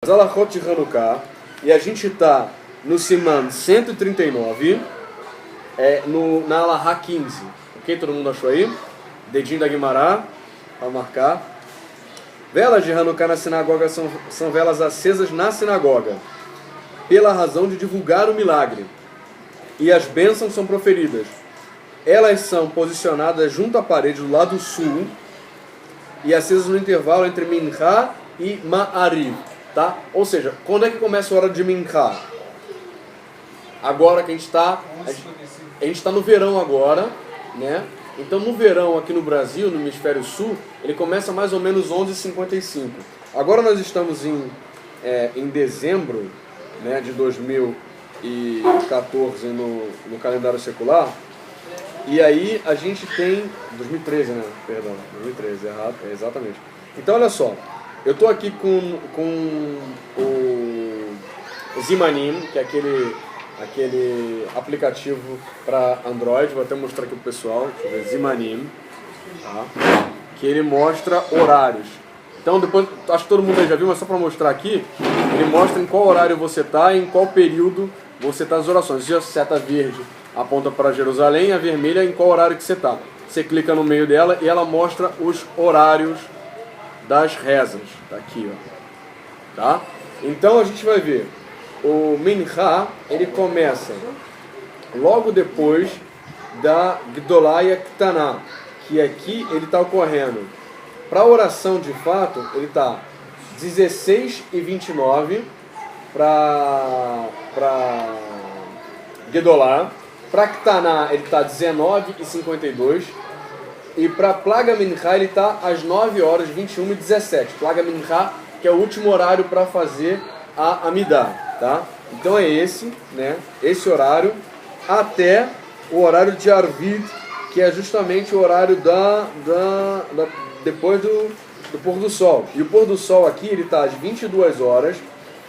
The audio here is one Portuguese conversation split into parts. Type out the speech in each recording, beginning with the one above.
as alachot de Hanukkah, e a gente está no Siman 139, na Alahá 15. Ok? Todo mundo achou aí? Dedinho da Guimará, para marcar. Velas de Hanukkah na sinagoga são velas acesas na sinagoga, pela razão de divulgar o milagre. E as bênçãos são proferidas. Elas são posicionadas junto à parede do lado sul e acesas no intervalo entre Mincha e Ma'ariv. Tá? Ou seja, quando é que começa a hora de Mincha? Agora que a gente está no verão agora, né? Então no verão aqui no Brasil, no hemisfério sul, ele começa mais ou menos 11h55. Agora nós estamos em dezembro, né, de 2014 no calendário secular, e aí a gente tem 2013, né? Perdão, 2013, errado, exatamente. Então olha só, eu estou aqui com o Zimanim, que é aquele aplicativo para Android. Vou até mostrar aqui pro pessoal. Deixa eu ver, Zimanim, tá? Que ele mostra horários. Então depois, acho que todo mundo aí já viu, mas só para mostrar aqui, ele mostra em qual horário você está e em qual período você está nas orações. A seta verde aponta para Jerusalém, a vermelha em qual horário que você está. Você clica no meio dela e ela mostra os horários das rezas. Tá aqui, ó. Tá? Então a gente vai ver. O Mincha, ele começa logo depois da Gdolaya Ktaná, que aqui ele está ocorrendo. Para a oração de fato, ele está 16h29 para Gedolá. Para Ktaná ele está 19h52. E para Plaga Mincha ele está às 9h21h17. Plaga Mincha, que é o último horário para fazer a Amidah. Tá? Então é esse, né? Esse horário até o horário de Arvid, que é justamente o horário depois do pôr do sol. E o pôr do sol aqui ele está às 22 horas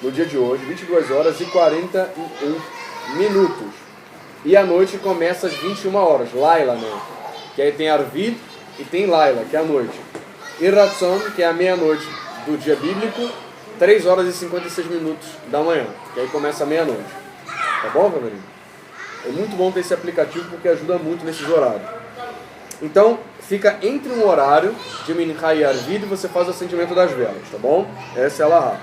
no dia de hoje, 22 horas e 41 minutos. E a noite começa às 21 horas, Laila, né? Que aí tem Arvid e tem Laila, que é a noite. E Ratzon, que é a meia-noite do dia bíblico, 3 horas e 56 minutos da manhã, que aí começa a meia-noite. Tá bom, Cavarinho? É muito bom ter esse aplicativo porque ajuda muito nesses horários. Então, fica entre um horário de Mincha e Arvid e você faz o acendimento das velas, tá bom? Essa é a Alahá.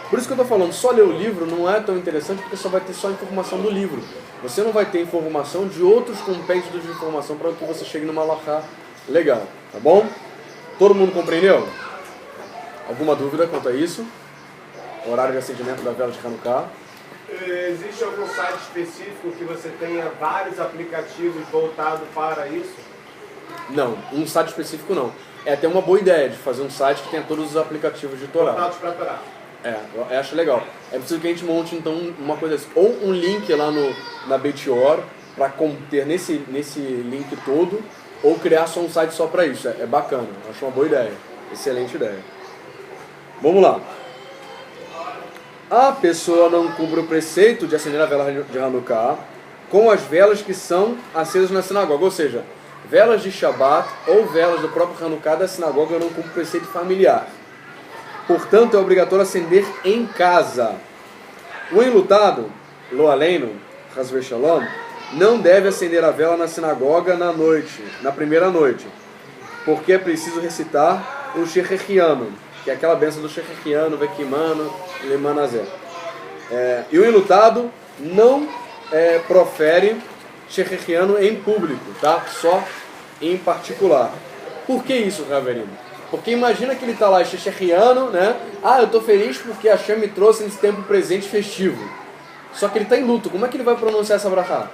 Por isso que eu tô falando, só ler o livro não é tão interessante porque só vai ter só informação do livro. Você não vai ter informação de outros compêndios de informação para que você chegue numa Alahá legal, tá bom? Todo mundo compreendeu? Alguma dúvida quanto a isso? O horário de acendimento da vela de Hanukkah? Existe algum site específico que você tenha vários aplicativos voltados para isso? Não, um site específico não. É até uma boa ideia de fazer um site que tenha todos os aplicativos de Torá. Voltados para Torá. Eu acho legal. É preciso que a gente monte então uma coisa assim, ou um link lá na Betior para conter nesse link todo, ou criar só um site só para isso. É bacana, acho uma boa ideia. Excelente ideia. Vamos lá. A pessoa não cumpre o preceito de acender a vela de Hanukkah com as velas que são acesas na sinagoga. Ou seja, velas de Shabbat ou velas do próprio Hanukkah da sinagoga não cumprem o preceito familiar. Portanto, é obrigatório acender em casa. O enlutado, lo aleinu, Hasve Shalom, não deve acender a vela na sinagoga na primeira noite, porque é preciso recitar o Shechechianu, que é aquela benção do Shechechianu, Vekimano, Lemanazé. E o enlutado não profere Shechechianu em público, tá? Só em particular. Por que isso, Raverino? Porque imagina que ele está lá, Shechechianu, né? Eu estou feliz porque Hashem me trouxe nesse tempo presente festivo. Só que ele está em luto. Como é que ele vai pronunciar essa brachá?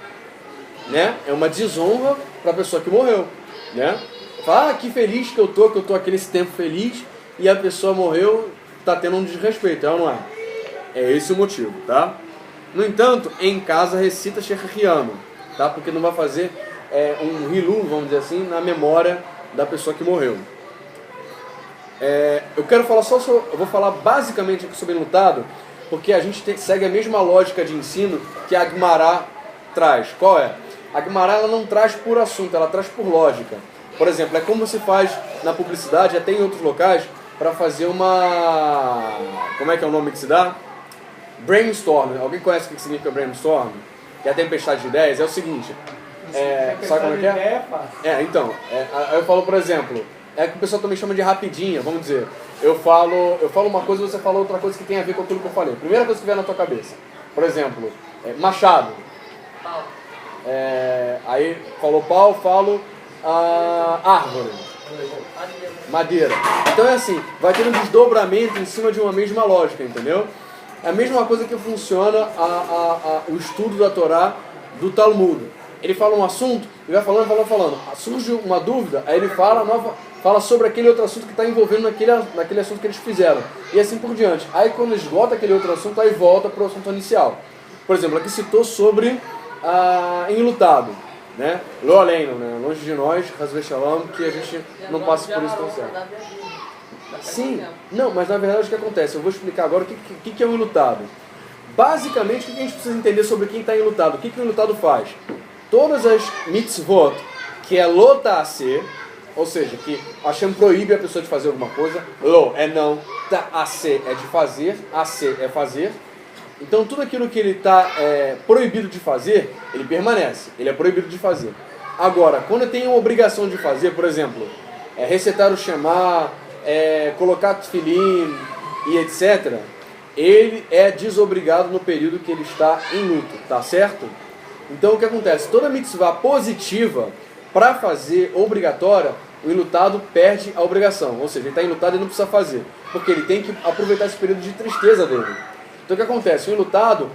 Né? É uma desonra para a pessoa que morreu, né? Fala, que feliz que eu tô aqui nesse tempo feliz, e a pessoa morreu, está tendo um desrespeito, não é? É esse o motivo, tá? No entanto, em casa recita Shechechianu, tá? Porque não vai fazer um hilu, vamos dizer assim, na memória da pessoa que morreu. Eu quero falar eu vou falar basicamente aqui sobre enlutado, porque a gente segue a mesma lógica de ensino que a Guimará traz. Qual é? A Guimará ela não traz por assunto, ela traz por lógica. Por exemplo, é como se faz na publicidade, até em outros locais, para fazer uma... Como é que é o nome que se dá? Brainstorm. Alguém conhece o que significa brainstorm? Que é a tempestade de ideias. É o seguinte... sabe como é que é? Então, aí eu falo, por exemplo, é que o pessoal também chama de rapidinha, vamos dizer. Eu falo uma coisa e você fala outra coisa que tem a ver com aquilo que eu falei. Primeira coisa que vier na tua cabeça. Por exemplo, machado. Pau. Aí falou pau, falo árvore. Madeira. Então é assim, vai ter um desdobramento em cima de uma mesma lógica, entendeu? É a mesma coisa que funciona o estudo da Torá do Talmud. Ele fala um assunto e vai falando. Surge uma dúvida, aí ele fala sobre aquele outro assunto que está envolvendo naquele assunto que eles fizeram. E assim por diante. Aí quando esgota aquele outro assunto, aí volta para o assunto inicial. Por exemplo, aqui citou sobre enlutado. Né? Lo aleino, né? Longe de nós, Hasbe Shalom, que a gente não passe por isso tão certo. Sim, não, mas na verdade o que acontece? Eu vou explicar agora o que é o enlutado. Basicamente, o que a gente precisa entender sobre quem está enlutado? O que o enlutado faz? Todas as mitzvot, que é lo ta'aseh, ou seja, que Hashem proíbe a pessoa de fazer alguma coisa, lo é não, ta'aseh é de fazer, aseh é fazer. Então tudo aquilo que ele está proibido de fazer, ele permanece, ele é proibido de fazer. Agora, quando tem uma obrigação de fazer, por exemplo, recitar o Shema, colocar tefilim e etc., ele é desobrigado no período que ele está em luto, tá certo? Então o que acontece? Toda mitzvah positiva, para fazer obrigatória, o enlutado perde a obrigação. Ou seja, ele está enlutado e não precisa fazer, porque ele tem que aproveitar esse período de tristeza dele. Então o que acontece? O enlutado,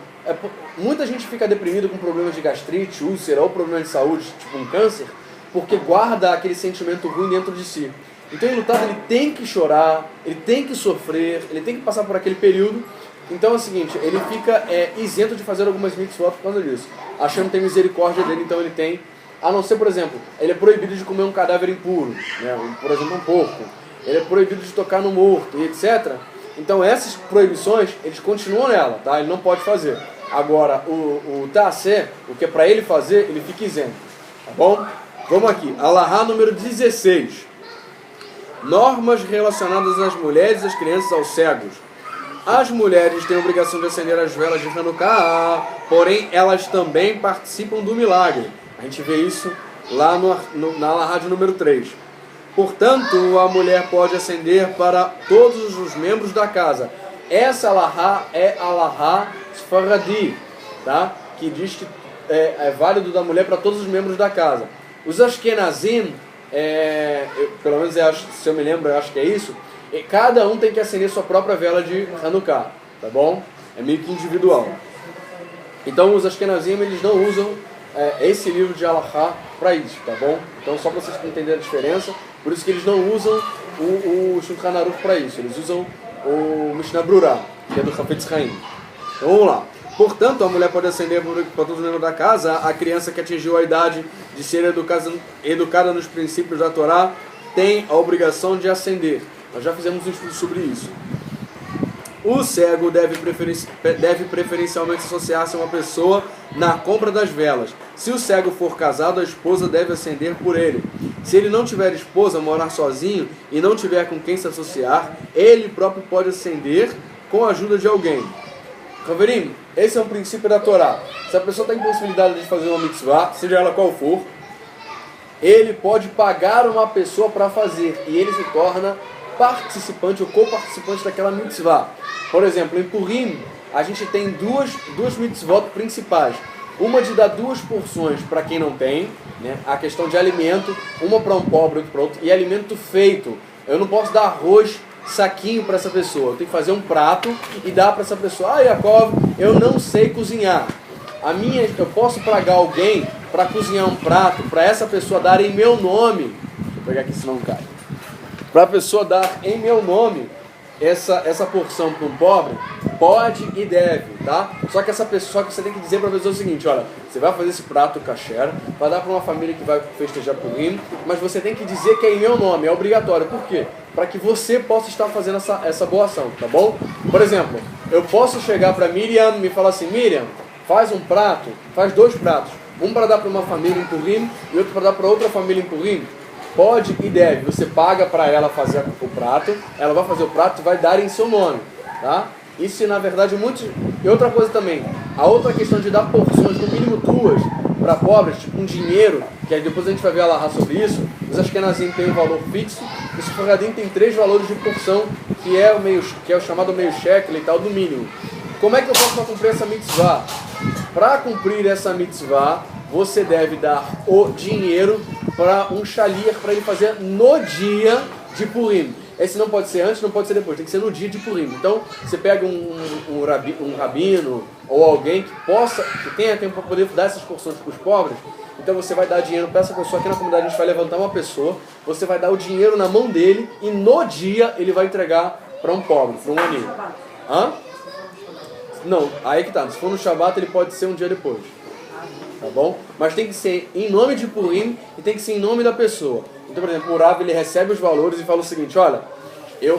muita gente fica deprimido com problemas de gastrite, úlcera ou problema de saúde, tipo um câncer, porque guarda aquele sentimento ruim dentro de si. Então o enlutado ele tem que chorar, ele tem que sofrer, ele tem que passar por aquele período. Então é o seguinte, ele fica isento de fazer algumas mitzvot por causa disso. Hashem tem misericórdia dele, então ele tem, a não ser, por exemplo, ele é proibido de comer um cadáver impuro, né? Por exemplo, um porco. Ele é proibido de tocar no morto, e etc. Então essas proibições, eles continuam nela, tá? Ele não pode fazer. Agora, o ta'aseh, o que é para ele fazer, ele fica isento, tá bom? Vamos aqui, Alahá número 16. Normas relacionadas às mulheres, às crianças, aos cegos. As mulheres têm a obrigação de acender as velas de Hanukkah, porém elas também participam do milagre. A gente vê isso lá na Alahá número 3. Portanto, a mulher pode acender para todos os membros da casa. Essa Alahá é Alahá Sfaradi, tá? Que diz que é válido da mulher para todos os membros da casa. Os Ashkenazim, pelo menos se eu me lembro, eu acho que é isso, cada um tem que acender sua própria vela de Hanukkah, tá bom? É meio que individual. Então os Ashkenazim, eles não usam esse livro de Alahá para isso, tá bom? Então só para vocês entenderem a diferença, por isso que eles não usam o Shulchan Aruch para isso, eles usam o Mishnah Brurah, que é do Chafetz Haim. Então vamos lá. Portanto, a mulher pode acender para todos os membros da casa. A criança que atingiu a idade de ser educada nos princípios da Torá tem a obrigação de acender. Nós já fizemos um estudo sobre isso. O cego deve preferencialmente associar-se a uma pessoa na compra das velas. Se o cego for casado, a esposa deve acender por ele. Se ele não tiver esposa, morar sozinho e não tiver com quem se associar, ele próprio pode acender com a ajuda de alguém. Haverim, esse é um princípio da Torá. Se a pessoa tem possibilidade de fazer uma mitzvah, seja ela qual for, ele pode pagar uma pessoa para fazer e ele se torna participante ou co-participante daquela mitzvah. Por exemplo, em Purim, a gente tem duas mitzvot principais. Uma de dar 2 porções para quem não tem, né? A questão de alimento, uma para um pobre, outra para outro, e alimento feito. Eu não posso dar arroz saquinho para essa pessoa, eu tenho que fazer um prato e dar para essa pessoa. Ah, Yaakov, eu não sei cozinhar. Eu posso pagar alguém para cozinhar um prato, para essa pessoa dar em meu nome. Vou pegar aqui senão não cai. Para a pessoa dar em meu nome essa porção para um pobre, pode e deve, tá? Só que você tem que dizer para a pessoa o seguinte: olha, você vai fazer esse prato kasher, vai dar para uma família que vai festejar Purim, mas você tem que dizer que é em meu nome, é obrigatório. Por quê? Para que você possa estar fazendo essa boa ação, tá bom? Por exemplo, eu posso chegar para Miriam e me falar assim: Miriam, faz 2 pratos, um para dar para uma família em Purim e outro para dar para outra família em Purim. pode e deve. Você paga para ela fazer o prato, ela vai fazer o prato e vai dar em seu nome, tá? Isso, na verdade, muitos... E outra coisa também, a outra questão de dar porções, no mínimo 2, para pobres, tipo um dinheiro, que aí depois a gente vai ver a sobre isso. Os Ashkenazim tem um valor fixo, e os Sefaradim tem 3 valores de porção, que é o chamado meio shekel e tal, do mínimo. Como é que eu posso cumprir essa mitzvah? Para cumprir essa mitzvah, você deve dar o dinheiro para um shaliach, para ele fazer no dia de Purim. Esse não pode ser antes, não pode ser depois, tem que ser no dia de Purim. Então, você pega um rabino ou alguém que tenha tempo para poder dar essas porções para os pobres. Então você vai dar dinheiro para essa pessoa. Aqui na comunidade a gente vai levantar uma pessoa, você vai dar o dinheiro na mão dele e no dia ele vai entregar para um pobre, para um amigo. Hã? Não, aí que tá. Se for no Shabat ele pode ser um dia depois. Tá bom? Mas tem que ser em nome de Purim e tem que ser em nome da pessoa. Então, por exemplo, o Rav, ele recebe os valores e fala o seguinte, olha,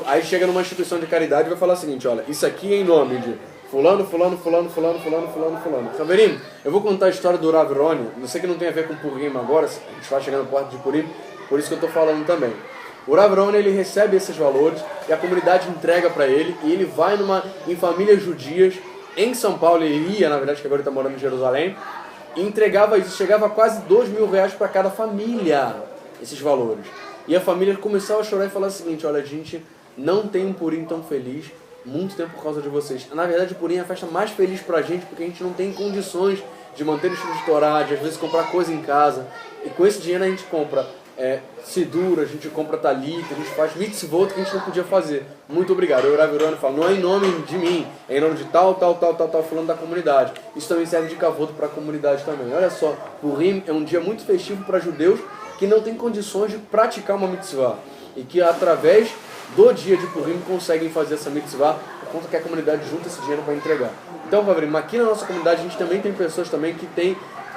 aí chega numa instituição de caridade e vai falar o seguinte, olha, isso aqui é em nome de fulano, fulano, fulano, fulano, fulano, fulano, fulano. Saberim, eu vou contar a história do Rav Roni, não sei que não tem a ver com Purim agora, a gente vai chegando no porta de Purim, por isso que eu estou falando também. O Rav Roni, ele recebe esses valores e a comunidade entrega para ele e ele vai em famílias judias, em São Paulo, ele ia, na verdade, que agora ele está morando em Jerusalém, e entregava isso, chegava a quase R$2.000 para cada família, esses valores. E a família começava a chorar e falar o seguinte, olha, a gente não tem um Purim tão feliz, muito tempo por causa de vocês. Na verdade, o Purim é a festa mais feliz pra gente, porque a gente não tem condições de manter o estudo de Torá, de às vezes comprar coisa em casa. E com esse dinheiro a gente compra Sidur, a gente compra Talit, a gente faz mitzvot que a gente não podia fazer. Muito obrigado. Eu, Rav Roni, falo, não é em nome de mim, é em nome de tal, falando da comunidade. Isso também serve de cavoto para a comunidade também. Olha só, Purim é um dia muito festivo para judeus que não têm condições de praticar uma mitzvah. E que através do dia de Purim conseguem fazer essa mitzvah, por conta que a comunidade junta esse dinheiro para entregar. Então, Fabrício, aqui na nossa comunidade a gente também tem pessoas também que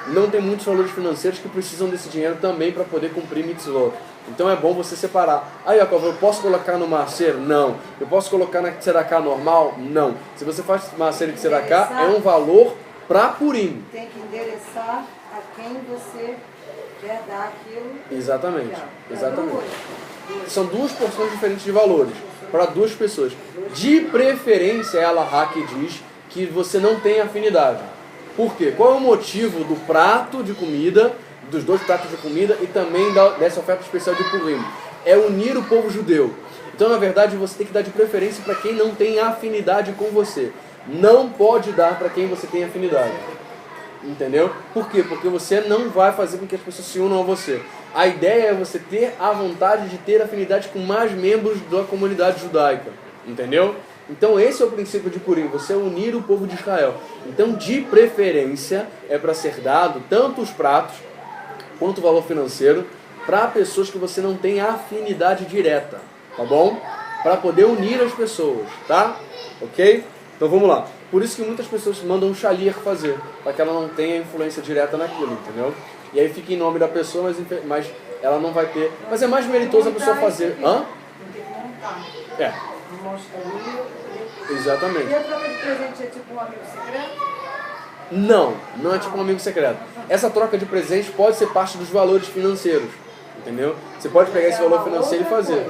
não tem muitos valores financeiros que precisam desse dinheiro também para poder cumprir mitzvot. Então é bom você separar. Aí, Jacob, eu posso colocar no Maaser? Não. Eu posso colocar na Tzedakah normal? Não. Se você faz Maaser e Tzedakah, é um valor para Purim. Tem que endereçar a quem você quer dar aquilo. Exatamente. São 2 porções diferentes de valores para 2 pessoas. De preferência, é a Allahá que diz que você não tem afinidade. Por quê? Qual é o motivo do prato de comida, dos 2 pratos de comida e também dessa oferta especial de Purim? É unir o povo judeu. Então, na verdade, você tem que dar de preferência para quem não tem afinidade com você. Não pode dar para quem você tem afinidade. Entendeu? Por quê? Porque você não vai fazer com que as pessoas se unam a você. A ideia é você ter a vontade de ter afinidade com mais membros da comunidade judaica. Entendeu? Então esse é o princípio de Purim, você unir o povo de Israel. Então, de preferência, é para ser dado tanto os pratos quanto o valor financeiro para pessoas que você não tem afinidade direta, tá bom? Para poder unir as pessoas, tá? Ok? Então vamos lá. Por isso que muitas pessoas mandam um shaliach fazer, para que ela não tenha influência direta naquilo, entendeu? E aí fica em nome da pessoa, mas ela não vai ter. Mas é mais meritoso a pessoa fazer. Hã? É. Exatamente. E a troca de presente é tipo um amigo secreto? Não é tipo um amigo secreto. Essa troca de presente pode ser parte dos valores financeiros, entendeu? Você pode pegar esse valor financeiro e fazer.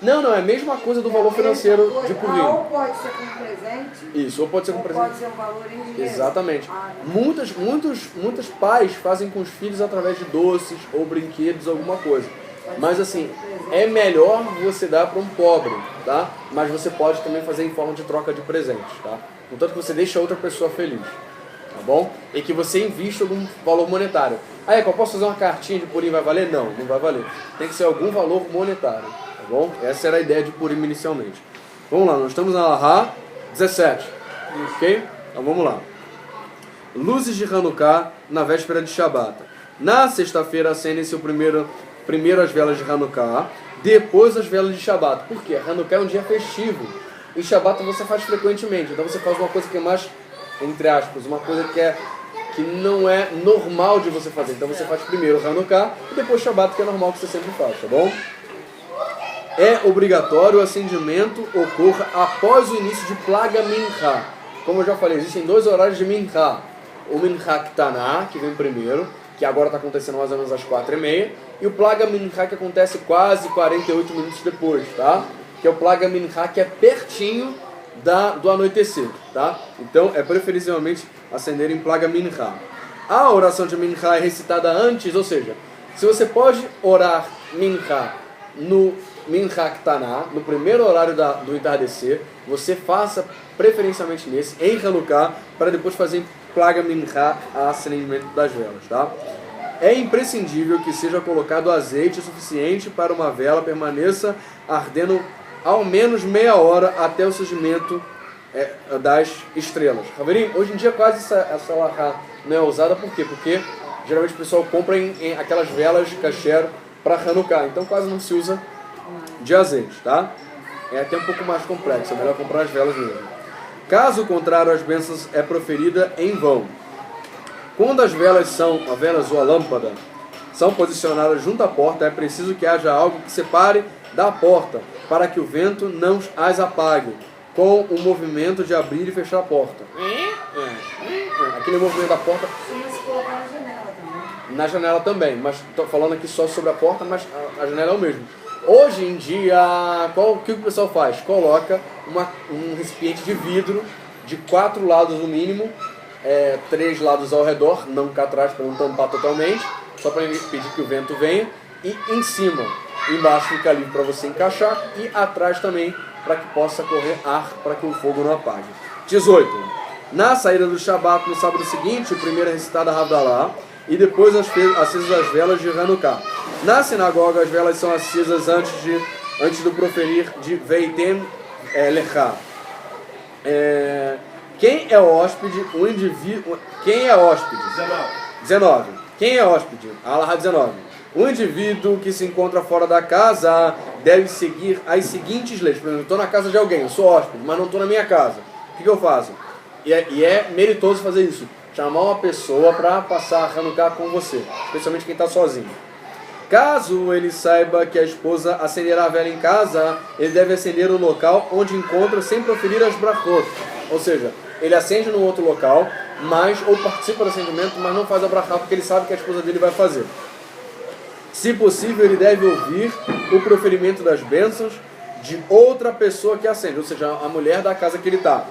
Não, é a mesma coisa do valor financeiro de Purim. Ou pode ser com presente. Isso, ou pode ser com presente. Pode ser um valor em dinheiro. Exatamente. Muitos pais fazem com os filhos através de doces ou brinquedos, alguma coisa. Mas assim, é melhor você dar para um pobre, tá? Mas você pode também fazer em forma de troca de presentes, tá? Contanto que você deixa a outra pessoa feliz, tá bom? E que você invista algum valor monetário. Aí, eu posso fazer uma cartinha de Purim, vai valer? Não vai valer. Tem que ser algum valor monetário, tá bom? Essa era a ideia de Purim inicialmente. Vamos lá, nós estamos na Alahá 17, ok? Então vamos lá. Luzes de Hanukkah na véspera de Shabat. Na sexta-feira acendem-se primeiro as velas de Hanukkah, depois as velas de Shabat. Por quê? Hanukkah é um dia festivo. E Shabat você faz frequentemente. Então você faz uma coisa que é mais, entre aspas, uma coisa que não é normal de você fazer. Então você faz primeiro Hanukkah e depois Shabat, que é normal que você sempre faz, tá bom? É obrigatório o acendimento ocorra após o início de Plaga Mincha. Como eu já falei, existem 2 horários de Mincha. O Mincha Ktaná, que vem primeiro, que agora está acontecendo mais ou menos às 4h30, e o Plaga Mincha, que acontece quase 48 minutos depois, tá? Que é o Plaga Mincha, que é pertinho do anoitecer, tá? Então é preferivelmente acender em Plaga Mincha. A oração de Mincha é recitada antes, ou seja, se você pode orar Mincha no Mincha Ktaná, no primeiro horário do entardecer, você faça preferencialmente nesse, em Hanukkah, para depois fazer Plaga Mincha a acendimento das velas, tá? É imprescindível que seja colocado azeite suficiente para uma vela permaneça ardendo ao menos meia hora até o surgimento das estrelas. Haverim, hoje em dia quase essa lahá não é usada, por quê? Porque geralmente o pessoal compra em aquelas velas kasher para Hanukkah, então quase não se usa de azeite, tá? É até um pouco mais complexo, é melhor comprar as velas mesmo. Caso contrário, as bênçãos é proferida em vão. Quando as velas ou a lâmpada são posicionadas junto à porta, é preciso que haja algo que separe da porta, para que o vento não as apague, com o movimento de abrir e fechar a porta. Aquele movimento da porta. Se colocar na janela também. Na janela também, mas estou falando aqui só sobre a porta, mas a janela é o mesmo. Hoje em dia, o que o pessoal faz? Coloca um recipiente de vidro de 4 lados no mínimo, 3 lados ao redor, não cá atrás para não tampar totalmente, só para impedir que o vento venha, e em cima, embaixo fica livre para você encaixar, e atrás também para que possa correr ar para que o fogo não apague. 18. Na saída do Shabat, no sábado seguinte, primeiro é recitada a Havdalah, e depois acesas as velas de Hanukkah. Na sinagoga, as velas são acesas antes do proferir de Veitem Lechá. Quem é hóspede? O indivíduo. Quem é hóspede? 19. Quem é hóspede? Alahá 19. O indivíduo que se encontra fora da casa deve seguir as seguintes leis. Por exemplo, eu estou na casa de alguém, eu sou hóspede, mas não estou na minha casa. O que eu faço? E é meritoso fazer isso. Chamar uma pessoa para passar a Hanukkah com você, especialmente quem está sozinho. Caso ele saiba que a esposa acenderá a vela em casa, ele deve acender no local onde encontra sem proferir as brachot. Ou seja, ele acende num outro local, ou participa do acendimento, mas não faz a brachá porque ele sabe que a esposa dele vai fazer. Se possível, ele deve ouvir o proferimento das bênçãos de outra pessoa que acende, ou seja, a mulher da casa que ele está.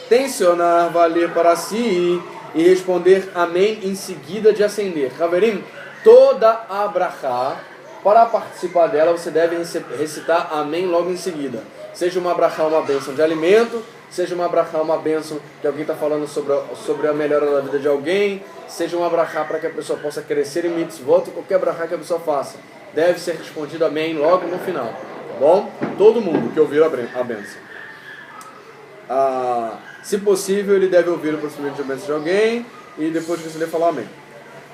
Tensionar, valer para si e responder amém em seguida de acender. Haverim, toda a brachá, para participar dela, você deve recitar amém logo em seguida. Seja uma brachá uma bênção de alimento, seja uma brachá uma bênção que alguém está falando sobre a melhora da vida de alguém, seja uma brachá para que a pessoa possa crescer em mitzvot, qualquer brachá que a pessoa faça. Deve ser respondido amém logo no final. Tá bom? Todo mundo que ouvir a bênção. Se possível, ele deve ouvir o procedimento de bênção de alguém e depois que ele falar amém.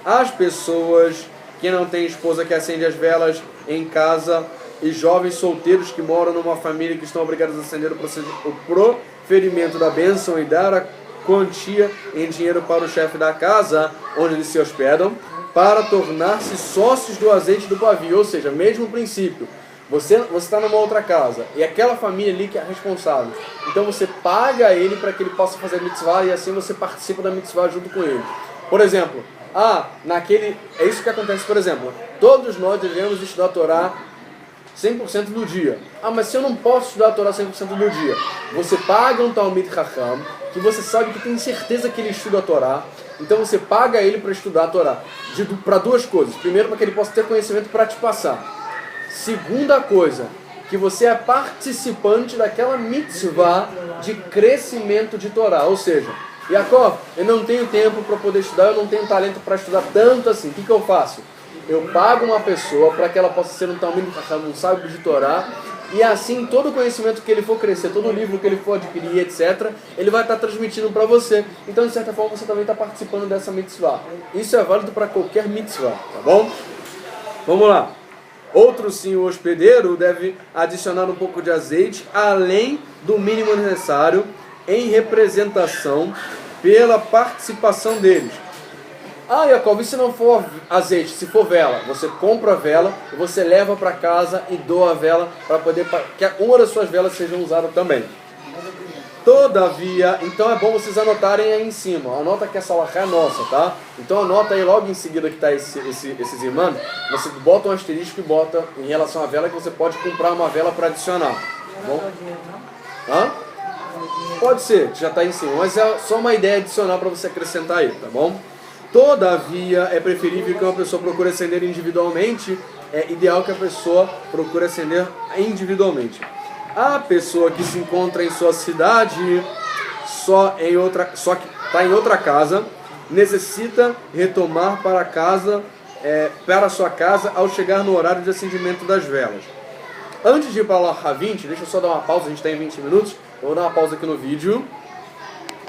As pessoas que não têm esposa que acende as velas em casa e jovens solteiros que moram numa família que estão obrigados a acender o proferimento da bênção e dar a quantia em dinheiro para o chefe da casa onde eles se hospedam para tornar-se sócios do azeite do pavio, ou seja, mesmo princípio. Você está numa outra casa e aquela família ali que é responsável. Então você paga ele para que ele possa fazer a mitzvah e assim você participa da mitzvah junto com ele. Por exemplo, é isso que acontece, por exemplo. Todos nós devemos estudar a Torá 100% do dia. Mas se eu não posso estudar a Torá 100% do dia, você paga um Talmid Chacham, que você sabe que tem certeza que ele estuda a Torá. Então você paga ele para estudar a Torá. Para duas coisas. Primeiro, para que ele possa ter conhecimento para te passar. Segunda coisa, que você é participante daquela mitzvah de crescimento de Torá. Ou seja, Yaakov, eu não tenho tempo para poder estudar, eu não tenho talento para estudar tanto assim. O que eu faço? Eu pago uma pessoa para que ela possa ser um Talmid Chacham, um sábio de Torá, e assim todo o conhecimento que ele for crescer, todo o livro que ele for adquirir, etc., ele vai estar transmitindo para você. Então, de certa forma, você também está participando dessa mitzvah. Isso é válido para qualquer mitzvah, tá bom? Vamos lá. Outro sim, o hospedeiro deve adicionar um pouco de azeite, além do mínimo necessário, em representação pela participação deles. Yaakov, e se não for azeite, se for vela? Você compra a vela, você leva para casa e doa a vela para poder que uma das suas velas seja usada também. Todavia, então é bom vocês anotarem aí em cima. Anota que essa alahá é nossa, tá? Então anota aí logo em seguida que tá esses irmãos. Você bota um asterisco e bota em relação à vela que você pode comprar uma vela para adicionar. Tá bom? Hã? Pode ser, que já está em cima, mas é só uma ideia adicional para você acrescentar aí, tá bom? Todavia, é preferível que uma pessoa procure acender individualmente. É ideal que a pessoa procure acender individualmente. A pessoa que se encontra em sua cidade, só que está em outra casa, necessita retomar para sua casa ao chegar no horário de acendimento das velas. Antes de ir para a Alahá 20, deixa eu só dar uma pausa, a gente está em 20 minutos, eu vou dar uma pausa aqui no vídeo.